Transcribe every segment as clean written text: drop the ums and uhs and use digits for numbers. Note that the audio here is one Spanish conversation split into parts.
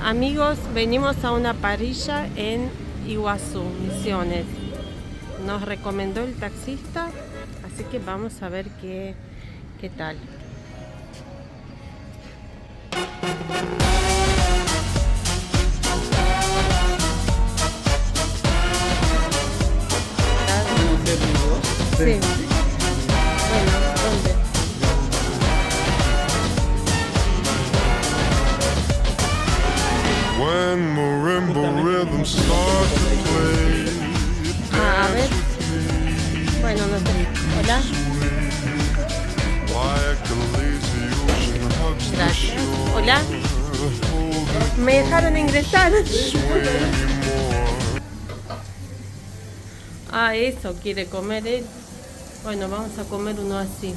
Amigos, venimos a una parrilla en Iguazú, Misiones. Nos recomendó el taxista, así que vamos a ver qué tal. Sí. Bueno, ¿dónde? When marimba rhythms start to play, A ver. Bueno, no sé. Hola. like the lazy ocean hugs the Gracias. shore. Hola. Me dejaron ingresar. Ah, eso quiere comer él. Bueno, vamos a comer uno así.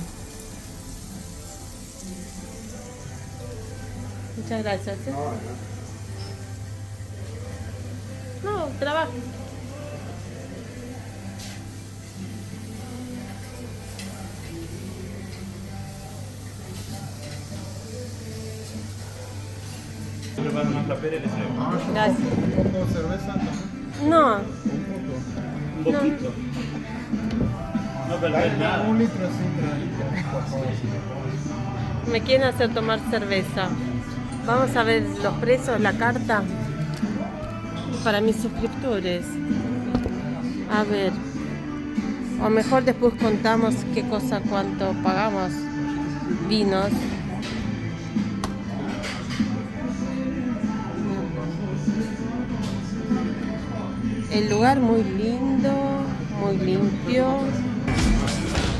Muchas gracias. No, trabajo. Preparo una flapera y les traigo. Gracias. ¿Un poco de cerveza también? No, Un poquito. No perdés nada. Un litro así, por favor. me quieren hacer tomar cerveza. Vamos a ver los precios, la carta para mis suscriptores. A ver, o mejor después contamos qué cosa, cuánto pagamos. Vinos. El lugar muy lindo, muy limpio.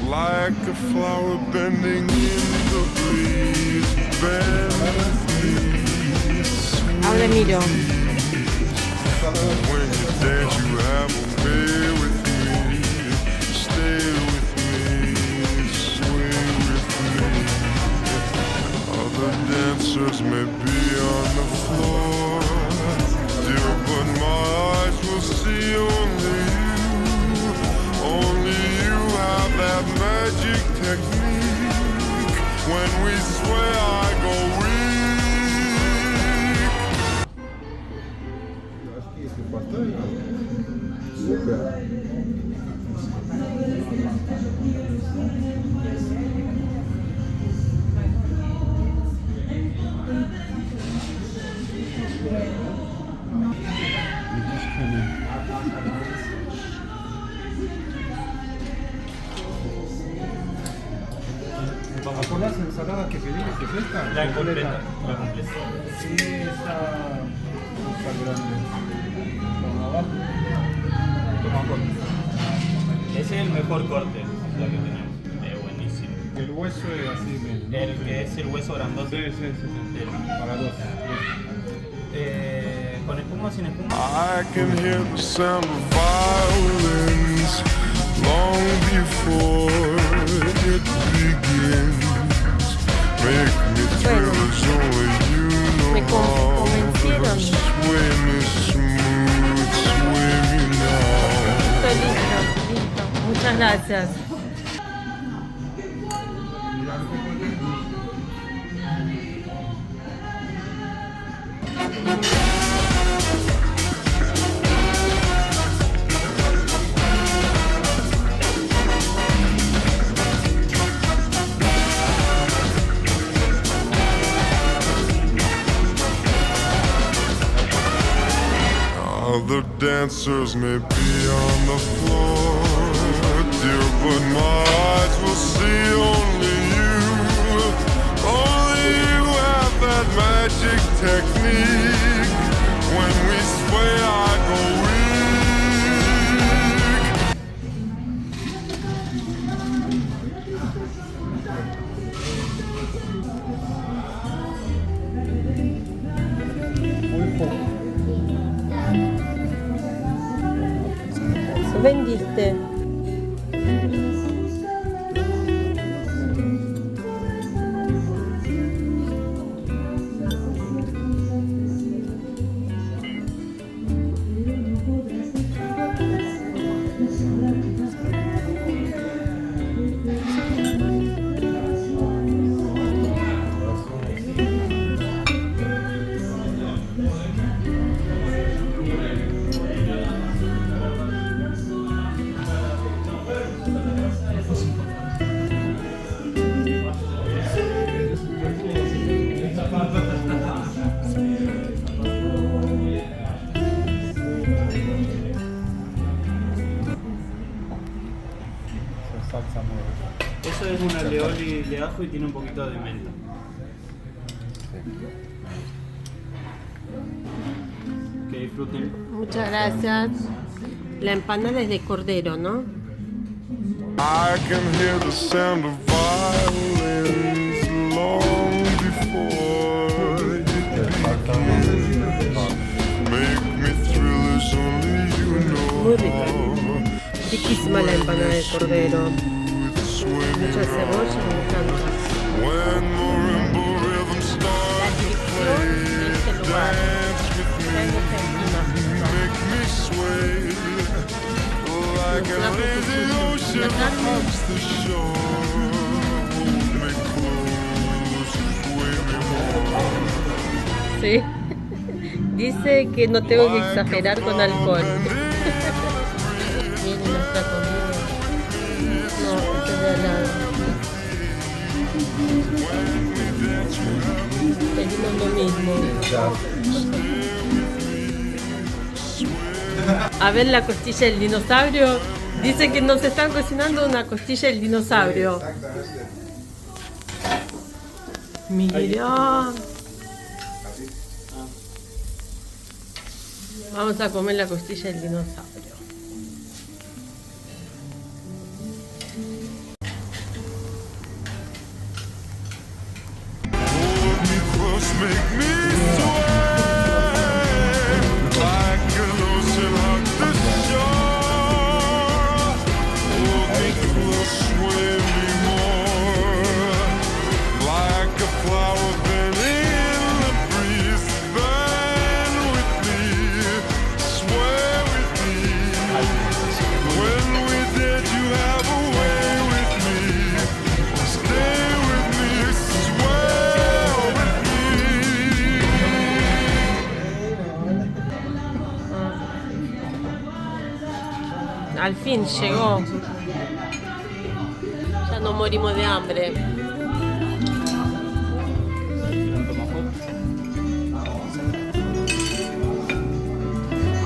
Like a flower bending in the breeze, bend please. Ahora miro. When you dance, you have a way with me. Stay with me, sway with me. Other dancers may be on the floor, dear, but my eyes will see only you. Only you have that magic technique. When we sway, I go weak. Super. ¿Con las ensaladas que pedimos es esta? La completa. La completa. Sí, esa grande. Vamos abajo. Toma corte. Ese es el mejor corte la que tenemos. Es buenísimo. El hueso es así. El que es el hueso grandote. Sí. El- Para dos. ¿Con espuma o sin espuma? I can hear the sound of violins long before it begins. Make me thrill as only you Me know how. convencieron. Sway me smooth, sway me now. Estoy listo. Muchas gracias. Other dancers may be on the floor, dear, but my eyes will see only you. Only you have that magic technique. When we sway, I go weak. Muy poco. Vendiste. Está muy rico. Eso es un alveoli de ajo y tiene un poquito de menta. Que disfruten. Muchas gracias. La empanada es de cordero, ¿no? I can hear the sound of violins long before it begins. Make me thrill as only you know. Muy rica. Riquísima la empanada de cordero. Mucha cebolla, me encanta. When marimba rhythm starts to play, Este lugar. dance with me, make me sway like a lazy ocean hugs the shore. Hold me close, sway me more. Sí. Dice que no tengo que exagerar con alcohol. Viene nuestra comida. No, esto es de al lado. Pedimos lo mismo. A ver la costilla del dinosaurio. Dicen que nos están cocinando una costilla del dinosaurio. Mira. Vamos a comer la costilla del dinosaurio. Hold me close, make me sway like an ocean hugs the shore. Hold me close, sway me more like a flower bending in the breeze. Bend with me, sway with me. When we're dead, you have a way with me. Stay with me, sway with me. Al fin llegó. Ya no morimos de hambre. Un tomahawk.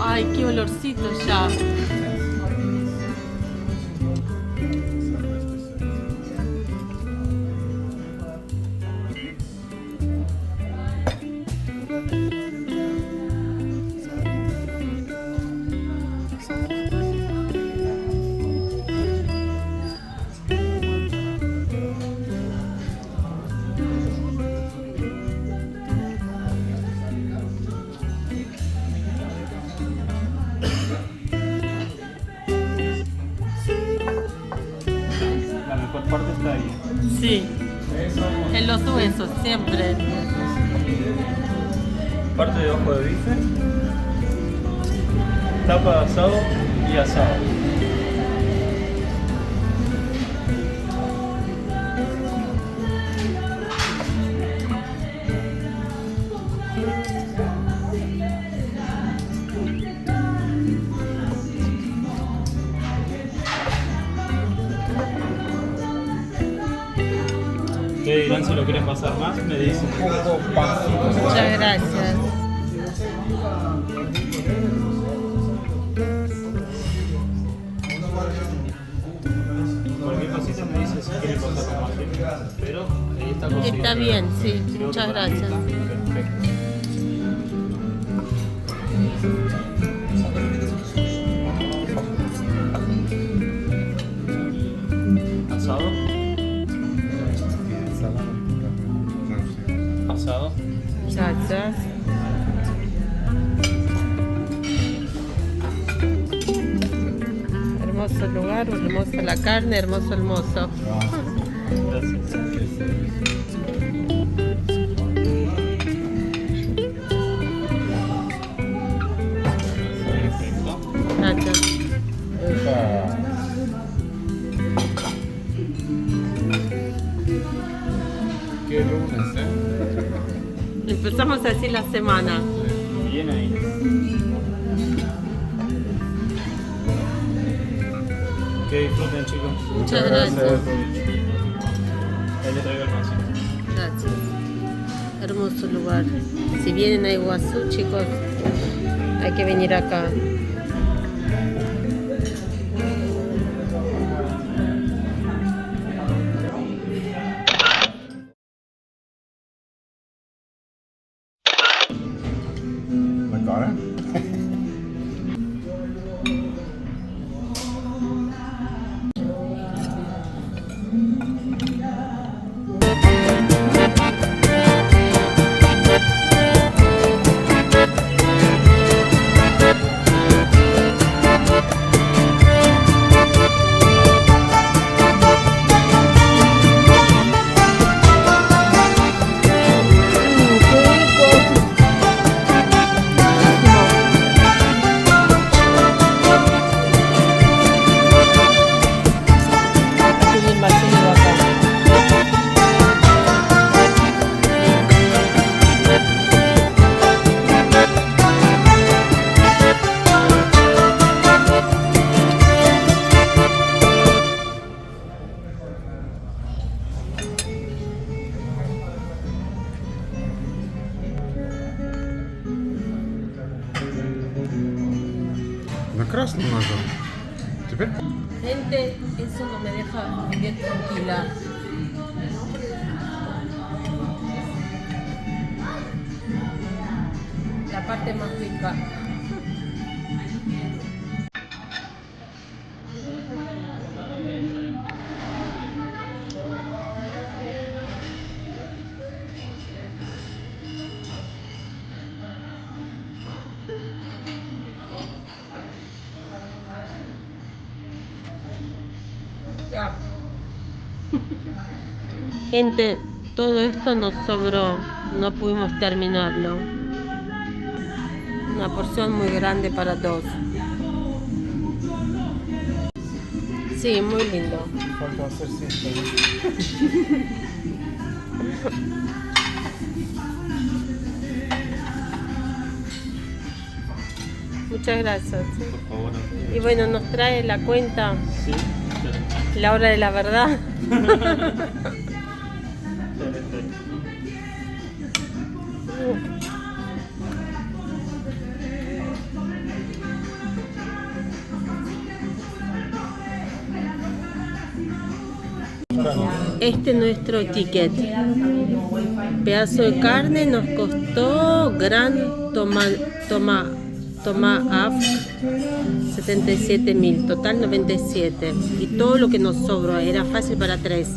Ay, qué olorcito ya. La mejor parte está ahí. Sí, en los huesos, siempre. Parte de ojo de bife, tapa de asado y asado. ¿Qué dirán si lo quieren pasar más? Me dicen. Muchas gracias. Cualquier cosita me dice si quieren pasar más tiempo. Pero ahí está cocida. Está bien, sí. Creo Muchas que para mí gracias. está perfecto. Asado. Asado. Gracias. Hermoso lugar, hermosa la carne, hermoso el mozo. Gracias. Perfecto. Gracias. Qué lunes, Empezamos así la semana. Bien ahí. Que disfruten, chicos. Muchas gracias. Ahí le traigo el pancito. Gracias. Hermoso lugar. Si vienen a Iguazú, chicos, hay que venir acá. Nasıl bundan sonra? Tipi? Gente, eso no me deja vivir tranquila. La parte más rica. Gente, todo esto nos sobró, no pudimos terminarlo. Una porción muy grande para dos. Sí, muy lindo. Falta hacer siesta. Muchas gracias. Por favor. Y bueno, nos trae la cuenta, Sí. la hora de la verdad. Este es nuestro ticket. Pedazo de carne nos costó gran tomahawk 77.000, total 97. Y todo lo que nos sobró era fácil para 3.